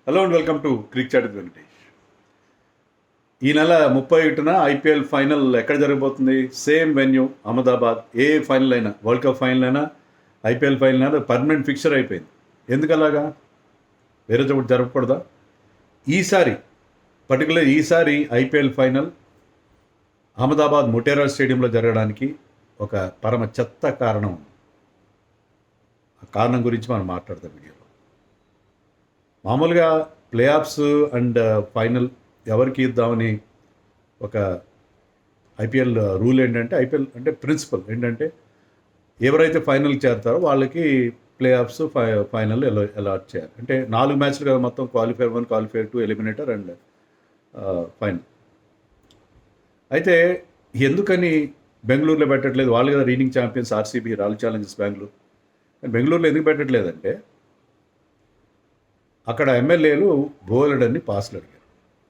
Hello and welcome to crick chat with Venkatesh. ఈ నెల 31న ఐపీఎల్ ఫైనల్ ఎక్కడ జరగబోతుంది? Same venue Ahmedabad. ఏ ఫైనల్ అయినా, వరల్డ్ కప్ ఫైనల్ అయినా, ఐపీఎల్ ఫైనల్ అయినా పర్మనెంట్ ఫిక్చర్ అయిపోయింది. ఎందుకు అలాగా? వేరే చోట జరగకూడదా? ఈసారి ఐపీఎల్ ఫైనల్ అహ్మదాబాద్ మొటేరా స్టేడియంలో జరగడానికి ఒక పరమ చెత్త కారణం ఉంది. ఆ కారణం గురించి మనం మాట్లాడదాం వీడియోలో. మామూలుగా ప్లే ఆఫ్స్ అండ్ ఫైనల్ ఎవరికి ఇద్దామని ఒక ఐపీఎల్ రూల్ ఏంటంటే, ఐపీఎల్ అంటే ప్రిన్సిపల్ ఏంటంటే, ఎవరైతే ఫైనల్ చేరతారో వాళ్ళకి ప్లే ఆఫ్స్ ఫైనల్ అలాట్ చేయాలి. అంటే 4 మ్యాచ్లు కదా మొత్తం, qualifier 1, qualifier 2, eliminator and final. అయితే ఎందుకని బెంగళూరులో పెట్టట్లేదు? వాళ్ళు కదా reading champions RCB, royal Challengers Bengaluru. బెంగళూరులో ఎందుకు పెట్టట్లేదంటే, అక్కడ ఎమ్మెల్యేలు బోలెడన్ని పాసులు అడిగారు.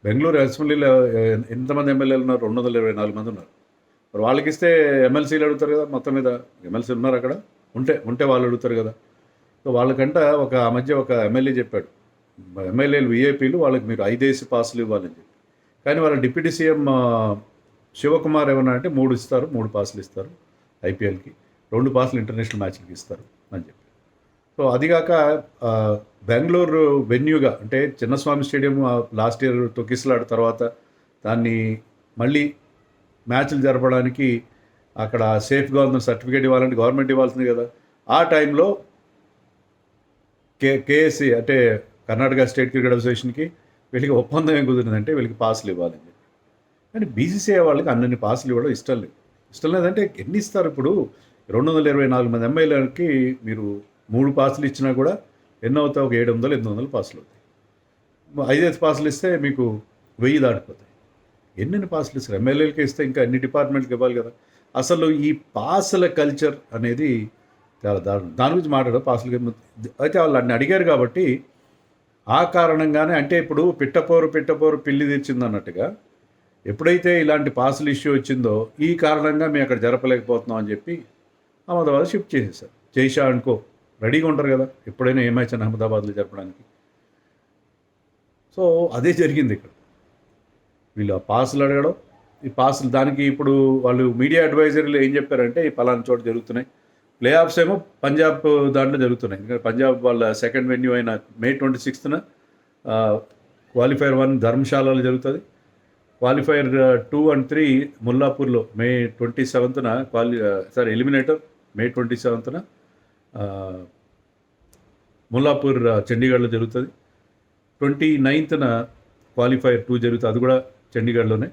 బెంగళూరు అసెంబ్లీలో ఎంతమంది ఎమ్మెల్యేలు ఉన్నారు? 224 మంది ఉన్నారు. మరి వాళ్ళకి ఇస్తే ఎమ్మెల్సీలు అడుగుతారు కదా. మొత్తం మీద ఎమ్మెల్సీ ఉన్నారు అక్కడ, ఉంటే వాళ్ళు అడుగుతారు కదా. సో వాళ్ళకంట ఆ మధ్య ఒక ఎమ్మెల్యే చెప్పాడు, ఎమ్మెల్యేలు విఐపీలు వాళ్ళకి మీరు 5 పాసులు ఇవ్వాలని చెప్పి. కానీ వాళ్ళ డిప్యూటీ సీఎం శివకుమార్ ఏమన్నా అంటే 3 ఇస్తారు, 3 పాసులు ఇస్తారు ఐపీఎల్కి, 2 పాసులు ఇంటర్నేషనల్ మ్యాచ్కి ఇస్తారు అని చెప్పి. సో అదిగాక బెంగళూరు వెన్యూగా, అంటే చిన్నస్వామి స్టేడియం లాస్ట్ ఇయర్ తొక్కిసలాట తర్వాత దాన్ని మళ్ళీ మ్యాచ్లు జరపడానికి అక్కడ సేఫ్గా ఉందని సర్టిఫికేట్ ఇవ్వాలంటే గవర్నమెంట్ ఇవ్వాల్సింది కదా. ఆ టైంలో కేఎస్సి అంటే కర్ణాటక స్టేట్ క్రికెట్ అసోసియేషన్కి వీళ్ళకి ఒప్పందం ఏం కుదిరిందంటే వీళ్ళకి పాసులు ఇవ్వాలని చెప్పి. కానీ బీసీసీఐ వాళ్ళకి అన్ని పాసులు ఇవ్వడం ఇష్టం లేదంటే ఎన్ని ఇస్తారు? ఇప్పుడు 224 మంది ఎమ్మెల్యేలకి మీరు 3 పాసులు ఇచ్చినా కూడా ఎన్ని అవుతాయి? ఒక 700, 800 పాసులు అవుతాయి. 5 పాసులు ఇస్తే మీకు 1000 దాటిపోతాయి. ఎన్ని పాసులు ఇస్తారు? ఎమ్మెల్యేలకి ఇస్తే ఇంకా అన్ని డిపార్ట్మెంట్కి ఇవ్వాలి కదా. అసలు ఈ పాసుల కల్చర్ అనేది చాలా దారుణం. దాని గురించి మాట్లాడదు పాసులు. అయితే వాళ్ళు అన్ని అడిగారు కాబట్టి ఆ కారణంగానే, అంటే ఇప్పుడు పిట్టపోరు పిల్లి తెచ్చింది అన్నట్టుగా, ఎప్పుడైతే ఇలాంటి పాసులు ఇష్యూ వచ్చిందో ఈ కారణంగా మేము అక్కడ జరపలేకపోతున్నాం అని చెప్పి అహ్మదాబాద్ షిఫ్ట్ చేసేసారు. జైషా అనుకో రెడీగా ఉంటారు కదా ఎప్పుడైనా ఏ మ్యాచ్ అని అహ్మదాబాద్లో జరపడానికి. సో అదే జరిగింది ఇక్కడ. వీళ్ళు ఆ పాసులు అడగడం, ఈ పాసులు దానికి ఇప్పుడు వాళ్ళు మీడియా అడ్వైజరీలు ఏం చెప్పారంటే, ఈ పలానా చోట జరుగుతున్నాయి. ప్లే ఆఫ్స్ ఏమో పంజాబ్ దాంట్లో జరుగుతున్నాయి. ఎందుకంటే పంజాబ్ వాళ్ళ సెకండ్ వెన్యూ అయిన May 26న క్వాలిఫైర్ 1 ధర్మశాలలో జరుగుతుంది. క్వాలిఫైర్ 2 and 3 ముల్లాపూర్లో May 27న ఎలిమినేటర్ May 27న ముల్లాపూర్ చండీగఢ్లో జరుగుతుంది. 29న క్వాలిఫైర్ 2 జరుగుతుంది, అది కూడా చండీగఢ్లోనే.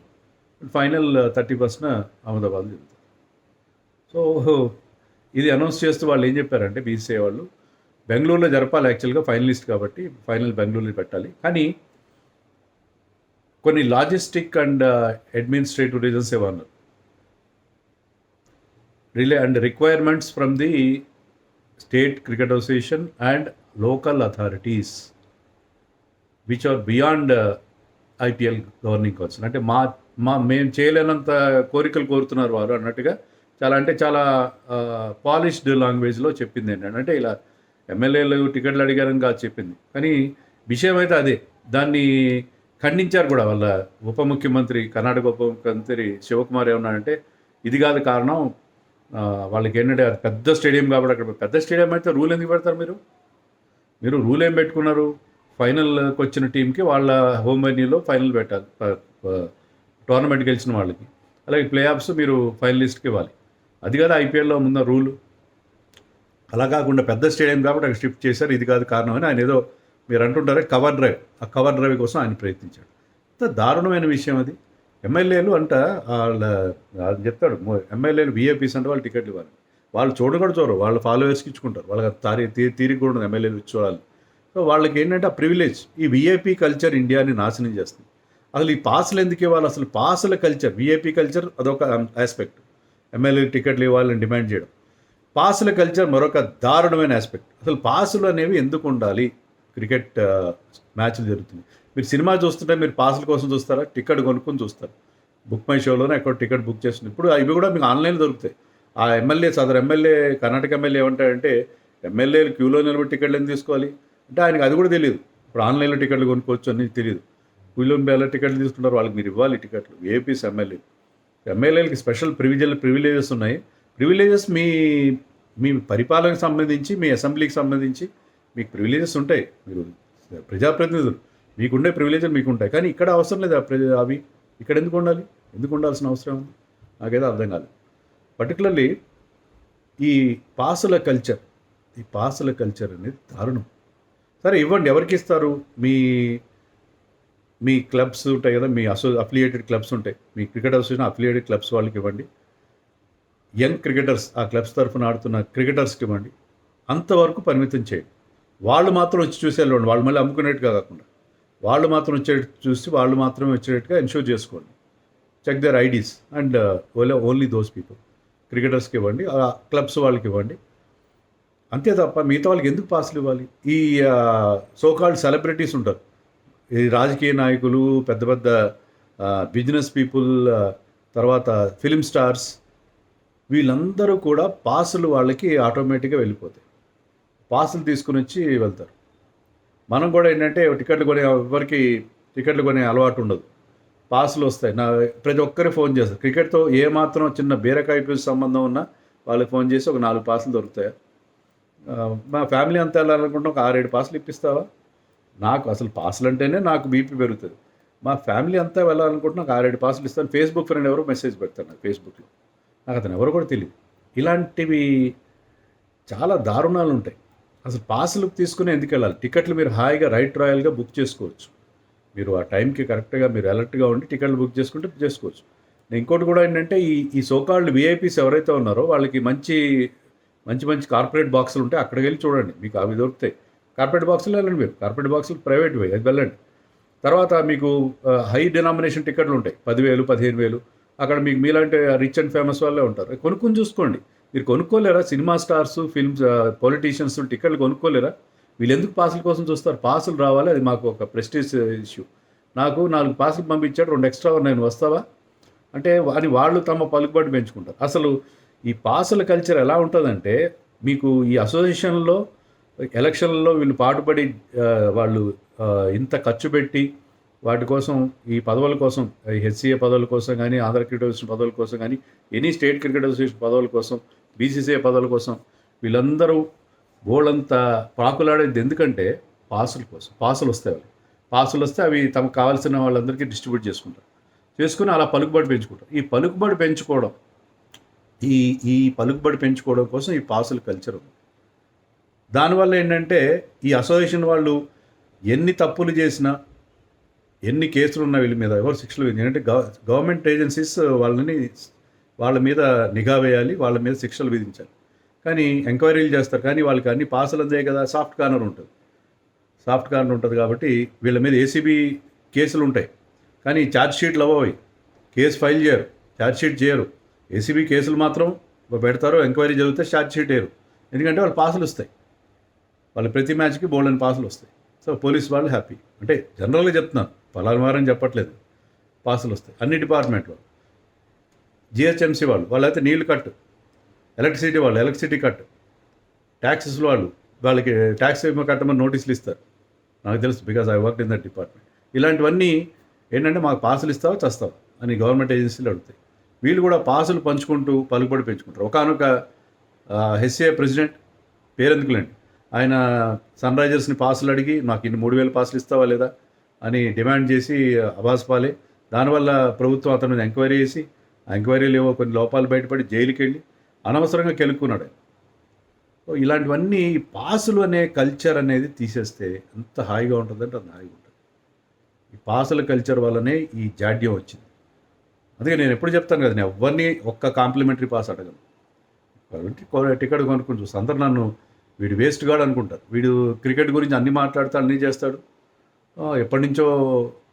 ఫైనల్ 31న అహ్మదాబాద్లో జరుగుతుంది. సో ఇది అనౌన్స్ చేస్తూ వాళ్ళు ఏం చెప్పారంటే, బీసీఐ వాళ్ళు బెంగళూరులో జరపాలి యాక్చువల్గా, ఫైనలిస్ట్ కాబట్టి ఫైనల్ బెంగళూరులో పెట్టాలి. కానీ కొన్ని లాజిస్టిక్ అండ్ అడ్మినిస్ట్రేటివ్ రీజన్స్ ఏమన్నారు. Requirements from the state cricket association and local authorities which are beyond IPL governing council. అంటే మేము చేయలేనంత కోరికలు కోరుతున్నారు వారు అన్నట్టుగా చాలా పాలిష్డ్ లాంగ్వేజ్లో చెప్పింది. ఏంటంటే ఇలా ఎమ్మెల్యేలు టికెట్లు అడిగారని కాదు చెప్పింది, కానీ విషయం అయితే అదే. దాన్ని ఖండించారు కూడా వాళ్ళ కర్ణాటక ఉప ముఖ్యమంత్రి శివకుమార్. ఏమన్నాడంటే, ఇది కాదు కారణం, వాళ్ళకి ఏంటంటే అది పెద్ద స్టేడియం కాబట్టి, అక్కడ పెద్ద స్టేడియం అయితే రూల్ ఎందుకు పెడతారు? మీరు రూల్ ఏం పెట్టుకున్నారు? ఫైనల్కి వచ్చిన టీంకి వాళ్ళ హోమ్ వెన్యూలో ఫైనల్ పెట్టాలి, టోర్నమెంట్ గెలిచిన వాళ్ళకి. అలాగే ప్లే ఆఫ్స్ మీరు ఫైనలిస్ట్కి ఇవ్వాలి. అది కాదు ఐపీఎల్లో ముందు రూలు. అలా కాకుండా పెద్ద స్టేడియం కాబట్టి అక్కడ షిఫ్ట్ చేశారు, ఇది కాదు కారణం అని ఆయన ఏదో మీరు అంటుంటారే కవర్ డ్రైవ్, ఆ కవర్ డ్రైవ్ కోసం ఆయన ప్రయత్నించాడు. అంత దారుణమైన విషయం అది. ఎమ్మెల్యేలు వాళ్ళ చెప్తాడు, ఎమ్మెల్యేలు విఐపీస్ అంటే వాళ్ళు టికెట్లు ఇవ్వాలి. వాళ్ళు చూడరు, వాళ్ళ ఫాలోవర్స్కి ఇచ్చుకుంటారు. వాళ్ళకి తీరిక కూడా ఉండదు ఎమ్మెల్యేలు చూడాలి. సో వాళ్ళకి ఏంటంటే ఆ ప్రివిలేజ్. ఈ విఐపీ కల్చర్ ఇండియాని నాశనం చేస్తుంది. అసలు ఈ పాసులు ఎందుకు ఇవ్వాలి? అసలు పాసుల కల్చర్, విఐపీ కల్చర్ అదొక ఆస్పెక్ట్, ఎమ్మెల్యే టికెట్లు ఇవ్వాలని డిమాండ్ చేయడం. పాసుల కల్చర్ మరొక దారుణమైన ఆస్పెక్ట్. అసలు పాసులు అనేవి ఎందుకు ఉండాలి? క్రికెట్ మ్యాచ్లు జరుగుతుంది, మీరు సినిమా చూస్తుంటే మీరు పాసుల కోసం చూస్తారా? టికెట్ కొనుక్కొని చూస్తారు. బుక్ మై షోలోనే ఎక్కడ టికెట్ బుక్ చేస్తుంది. ఇప్పుడు ఇవి కూడా మీకు ఆన్లైన్లో దొరుకుతాయి. ఆ ఎమ్మెల్యే కర్ణాటక ఎమ్మెల్యే ఏమంటాడంటే, ఎమ్మెల్యేలు క్యూలో నిలబడి టికెట్లు ఎందుకు తీసుకోవాలి అంటే ఆయనకు అది కూడా తెలియదు. ఇప్పుడు ఆన్లైన్లో టికెట్లు కొనుక్కోవచ్చు అని తెలియదు. కూలంబేల టికెట్లు తీసుకుంటారు, వాళ్ళకి మీరు ఇవ్వాలి టికెట్లు. ఏపీస్ ఎమ్మెల్యేలకి స్పెషల్ ప్రివిలేజెస్ ఉన్నాయి. ప్రివిలేజెస్ మీ మీ పరిపాలనకు సంబంధించి, మీ అసెంబ్లీకి సంబంధించి మీకు ప్రివిలేజెస్ ఉంటాయి. మీరు ప్రజాప్రతినిధులు, మీకుండే ప్రివిలేజెస్ మీకు ఉంటాయి. కానీ ఇక్కడ అవసరం లేదు అవి. ఇక్కడ ఎందుకు ఉండాలి? ఎందుకు ఉండాల్సిన అవసరం ఉంది? నాకైతే అర్థం కాలేదు. పర్టికులర్లీ ఈ పాసుల కల్చర్ అనేది దారుణం. సరే ఇవ్వండి, ఎవరికి ఇస్తారు? మీ మీ క్లబ్స్ ఉంటాయి కదా, మీ అఫిలియేటెడ్ క్లబ్స్ ఉంటాయి, మీ క్రికెట్ అసోసియేషన్ అఫిలియేటెడ్ క్లబ్స్ వాళ్ళకి ఇవ్వండి. యంగ్ క్రికెటర్స్, ఆ క్లబ్స్ తరఫున ఆడుతున్న క్రికెటర్స్కి ఇవ్వండి. అంతవరకు పరిమితం చేయండి. వాళ్ళు మాత్రం వచ్చి చూసి వెళ్ళండి. వాళ్ళు మళ్ళీ అమ్ముకునేట్టుగా కాకుండా వాళ్ళు మాత్రం వచ్చేటట్టు చూసి వాళ్ళు మాత్రమే వచ్చేటట్టుగా ఎన్షూర్ చేసుకోండి. Check their IDs and only those people. క్రికెటర్స్కి ఇవ్వండి, ఆ క్లబ్స్ వాళ్ళకి ఇవ్వండి. అంతే తప్ప మిగతా వాళ్ళకి ఎందుకు పాసులు ఇవ్వాలి? ఈ సోకాల్డ్ సెలబ్రిటీస్ ఉంటారు, ఈ రాజకీయ నాయకులు, పెద్ద పెద్ద బిజినెస్ పీపుల్, తర్వాత ఫిలిం స్టార్స్, వీళ్ళందరూ కూడా పాసులు వాళ్ళకి ఆటోమేటిక్గా వెళ్ళిపోతాయి. పాసులు తీసుకుని వచ్చి వెళ్తారు. మనం కూడా ఏంటంటే ఎవరికి టికెట్లు కొనే అలవాటు ఉండదు. పాసులు వస్తాయి. ప్రతి ఒక్కరికి ఫోన్ చేస్తారు. క్రికెట్తో ఏమాత్రం చిన్న బీరకాయ సంబంధం ఉన్నా వాళ్ళకి ఫోన్ చేసి ఒక 4 పాసులు దొరుకుతాయి. మా ఫ్యామిలీ అంతా వెళ్ళాలనుకుంటే ఒక 6-7 పాసులు ఇప్పిస్తావా? నాకు అసలు పాసులు అంటేనే నాకు బీపీ పెరుగుతుంది. మా ఫ్యామిలీ అంతా వెళ్ళాలనుకుంటున్నా ఒక 6-7 పాసులు ఇస్తాను. ఫేస్బుక్ ఫ్రెండ్ ఎవరో మెసేజ్ పెడతాను నాకు ఫేస్బుక్లో. నాకు అతను ఎవరు కూడా తెలియదు. ఇలాంటివి చాలా దారుణాలు ఉంటాయి. అసలు పాసులు తీసుకుని ఎందుకు వెళ్ళాలి? టికెట్లు మీరు హాయిగా రాయల్గా బుక్ చేసుకోవచ్చు. మీరు ఆ టైంకి కరెక్ట్గా మీరు అలర్ట్గా ఉండి టికెట్లు బుక్ చేసుకుంటే చేసుకోవచ్చు. ఇంకోటి కూడా ఏంటంటే ఈ సోకాల్డ్ విఐపీస్ ఎవరైతే ఉన్నారో వాళ్ళకి మంచి కార్పొరేట్ బాక్సులు ఉంటాయి. అక్కడికి వెళ్ళి చూడండి, మీకు అవి దొరుకుతాయి. కార్పొరేట్ బాక్సులు వెళ్ళండి. మీరు కార్పొరేట్ బాక్సులు ప్రైవేట్ వే, అది వెళ్ళండి. తర్వాత మీకు హై డినామినేషన్ టికెట్లు ఉంటాయి, 10,000, 15,000. అక్కడ మీకు మీలాంటి రిచ్ అండ్ ఫేమస్ వాళ్ళే ఉంటారు. కొనుక్కొని చూసుకోండి. మీరు కొనుక్కోలేరా? సినిమా స్టార్స్, ఫిల్మ్స్, పొలిటీషియన్స్ టికెట్లు కొనుక్కోలేరా? వీళ్ళు ఎందుకు పాసుల కోసం చూస్తారు? పాసులు రావాలి, అది మాకు ఒక ప్రెస్టీజ్ ఇష్యూ. నాకు 4 పాసులు పంపించాడు, 2 ఎక్స్ట్రా నేను వస్తావా అంటే అని వాళ్ళు తమ పలుకుబడి పెంచుకుంటారు. అసలు ఈ పాసుల కల్చర్ ఎలా ఉంటుందంటే, మీకు ఈ అసోసియేషన్లో ఎలక్షన్లలో వీళ్ళు పాటుపడి వాళ్ళు ఇంత ఖర్చు పెట్టి వాటి కోసం, ఈ పదవుల కోసం, హెచ్సిఏ పదవుల కోసం కానీ, ఆంధ్ర క్రికెట్ అసోసియేషన్ పదవుల కోసం కానీ, ఎనీ స్టేట్ క్రికెట్ అసోసియేషన్ పదవుల కోసం, బీసీసీఐ పదవుల కోసం వీళ్ళందరూ బోళ్ళంత పాకులాడేది ఎందుకంటే పాసుల కోసం. పాసులు వస్తాయి, పాసులు వస్తే అవి తమకు కావాల్సిన వాళ్ళందరికీ డిస్ట్రిబ్యూట్ చేసుకుని అలా పలుకుబడి పెంచుకుంటారు. ఈ పలుకుబడి పెంచుకోవడం కోసం ఈ పాసుల కల్చర్ ఉంది. దానివల్ల ఏంటంటే ఈ అసోసియేషన్ వాళ్ళు ఎన్ని తప్పులు చేసినా, ఎన్ని కేసులు ఉన్నా వీళ్ళ మీద ఎవరు శిక్షలు ఏంటంటే గవర్నమెంట్ ఏజెన్సీస్ వాళ్ళ మీద నిఘా వేయాలి, వాళ్ళ మీద శిక్షలు విధించాలి. కానీ ఎంక్వైరీలు చేస్తారు, కానీ వాళ్ళకి అన్ని పాసులు అందే కదా. సాఫ్ట్ కార్నర్ ఉంటుంది కాబట్టి వీళ్ళ మీద ఏసీబీ కేసులు ఉంటాయి, కానీ ఛార్జ్ షీట్లు అవ్వవి, కేసు ఫైల్ చేయరు, ఛార్జ్ షీట్ చేయరు. ఏసీబీ కేసులు మాత్రం పెడతారు, ఎంక్వైరీ జరిగితే ఛార్జ్ షీట్ వేయరు. ఎందుకంటే వాళ్ళు పాసులు వస్తాయి, వాళ్ళు ప్రతి మ్యాచ్కి బోల్డెన్ పాసులు వస్తాయి. సో పోలీస్ వాళ్ళు హ్యాపీ. అంటే జనరల్గా చెప్తున్నాను, పలానా వారని చెప్పట్లేదు. పాసులు వస్తాయి అన్ని డిపార్ట్మెంట్లో. జిహెచ్ఎంసీ వాళ్ళైతే నీళ్లు కట్టు, ఎలక్ట్రిసిటీ కట్టు, ట్యాక్సెస్ వాళ్ళకి ట్యాక్స్ కట్టమని నోటీసులు ఇస్తారు. నాకు తెలుసు, because I work in that department. ఇలాంటివన్నీ ఏంటంటే మాకు పాసులు ఇస్తావా చస్తావా అని గవర్నమెంట్ ఏజెన్సీలు అడుగుతాయి. వీళ్ళు కూడా పాసులు పంచుకుంటూ పలుకుబడి పెంచుకుంటారు. ఒకనొక హెచ్సిఏ ప్రెసిడెంట్, పేరెందుకులేండి, ఆయన సన్ రైజర్స్ని పాసులు అడిగి నాకు ఇన్ని 3,000 పాసులు ఇస్తావా లేదా అని డిమాండ్ చేసి అబాస్పాలే. దానివల్ల ప్రభుత్వం అతని మీద ఎంక్వైరీ చేసి, ఆ ఎంక్వైరీలు ఏవో కొన్ని లోపాలు బయటపడి జైలుకి వెళ్ళి అనవసరంగా కెలుక్కున్నాడు. ఇలాంటివన్నీ పాసులు అనే కల్చర్ అనేది తీసేస్తే ఎంత హాయిగా ఉంటుందంటే అంత హాయిగా ఉంటుంది. ఈ పాసుల కల్చర్ వల్లనే ఈ జాడ్యం వచ్చింది. అందుకే నేను ఎప్పుడు చెప్తాను కదా, నేను ఎవరిని ఒక్క కాంప్లిమెంటరీ పాస్ అడగను. టికెట్ కొనుక్కొని చూస్తాను. అందరు నన్ను వీడు వేస్ట్ గాడు అనుకుంటారు. వీడు క్రికెట్ గురించి అన్నీ మాట్లాడతాడు, అన్నీ చేస్తాడు, ఎప్పటి నుంచో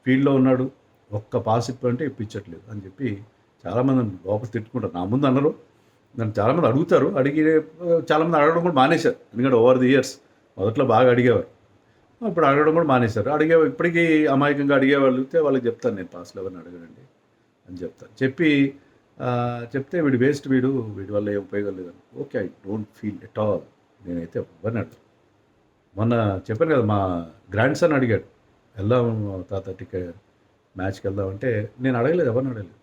ఫీల్డ్లో ఉన్నాడు, ఒక్క పాస్ ఇప్పుడంటే ఇప్పించట్లేదు అని చెప్పి చాలామంది లోపల తిట్టుకుంటారు. నా ముందు అన్నారు, నన్ను చాలామంది అడుగుతారు, చాలామంది అడగడం కూడా మానేశారు. ఎందుకంటే ఓవర్ ది ఇయర్స్ మొదట్లో బాగా అడిగేవారు, ఇప్పుడు అడగడం కూడా మానేశారు. ఇప్పటికీ అమాయకంగా అడిగేవాళ్ళు వాళ్ళకి చెప్తాను, నేను పాస్లు ఎవరిని అడగనండి అని చెప్తాను. చెప్తే వీడు వేస్ట్, వీడి వల్ల ఏం ఉపయోగం లేదని. Okay, I don't feel at all. నేనైతే ఎవరిని అడగను. మొన్న చెప్పాను కదా, మా గ్రాండ్ సన్ అడిగాడు, వెళ్దాం తాత మ్యాచ్కి వెళ్దాం అంటే, నేను అడగలేదు, ఎవరిని అడగలేదు.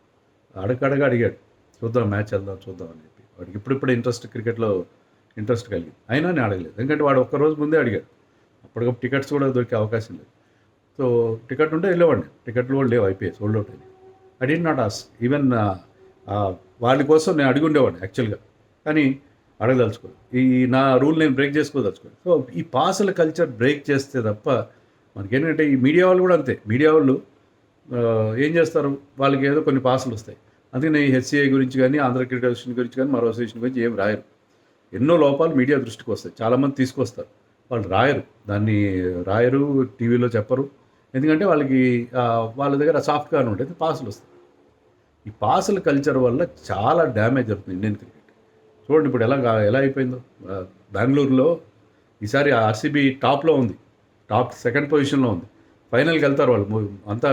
అడిగాడు, చూద్దాం మ్యాచ్ వెళ్దాం చూద్దాం అని చెప్పి. వాడికి ఇప్పుడిప్పుడే క్రికెట్లో ఇంట్రెస్ట్ కలిగింది. అయినా నేను అడగలేదు, ఎందుకంటే వాడు ఒక్కరోజు ముందే అడిగాడు. అప్పటికప్పుడు టికెట్స్ కూడా దొరికే అవకాశం లేదు. సో టికెట్ ఉంటే వెళ్ళేవాడిని. టికెట్లు కూడా లేవు, అయిపోయాయి, సోల్డ్ అవుట్ అయింది. I did not ask even. వాళ్ళ కోసం నేను అడిగి ఉండేవాడిని యాక్చువల్గా, కానీ అడగదలుచుకోలేదు. ఈ నా రూల్ నేను బ్రేక్ చేసుకోదలుచుకోలేదు. సో ఈ పాసుల కల్చర్ బ్రేక్ చేస్తే తప్ప మనకేంటంటే, ఈ మీడియా వాళ్ళు కూడా అంతే. మీడియా వాళ్ళు ఏం చేస్తారు, వాళ్ళకి ఏదో కొన్ని పాసులు వస్తాయి, అందుకని ఈ హెచ్సిఐ గురించి కానీ, ఆంధ్ర క్రికెట్ అసోసియేషన్ గురించి కానీ, మరో అసోసియేషన్ గురించి ఏం రాయరు. ఎన్నో లోపాలు మీడియా దృష్టికి వస్తాయి, చాలామంది తీసుకొస్తారు, వాళ్ళు రాయరు, టీవీలో చెప్పరు. ఎందుకంటే వాళ్ళకి వాళ్ళ దగ్గర సాఫ్ట్గా ఉంటుంది, పాసులు వస్తాయి. ఈ పాసుల కల్చర్ వల్ల చాలా డ్యామేజ్ జరుగుతుంది ఇండియన్ క్రికెట్. చూడండి ఇప్పుడు ఎలా అయిపోయిందో. బెంగళూరులో ఈసారి ఆర్సీబీ టాప్లో ఉంది, సెకండ్ పొజిషన్లో ఉంది. ఫైనల్కి వెళ్తారు వాళ్ళు, అంతా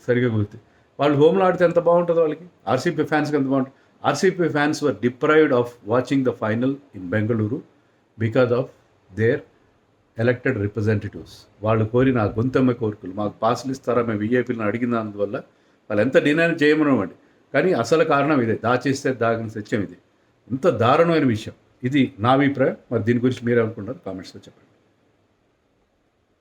సరిగా కుదిరితే. వాళ్ళు హోమ్లో ఆడితే ఎంత బాగుంటుందో వాళ్ళకి, ఆర్సీబీ ఫ్యాన్స్కి ఎంత బాగుంటుంది. RCB fans were deprived of watching the final in Bengaluru because of their elected representatives. వాళ్ళు కోరిన గొంతెమ్మ కోరికలు, మాకు పాసులు ఇస్తారా మేము వీఐపీలను అడిగినందువల్ల వాళ్ళు ఎంత డినైన్ చేయమనివ్వండి, కానీ అసలు కారణం ఇదే, దాచేస్తే దాగిన సత్యం ఇది. ఇంత దారుణమైన విషయం ఇది, నా అభిప్రాయం. మరి దీని గురించి మీరు అనుకుంటారు, కామెంట్స్లో చెప్పండి.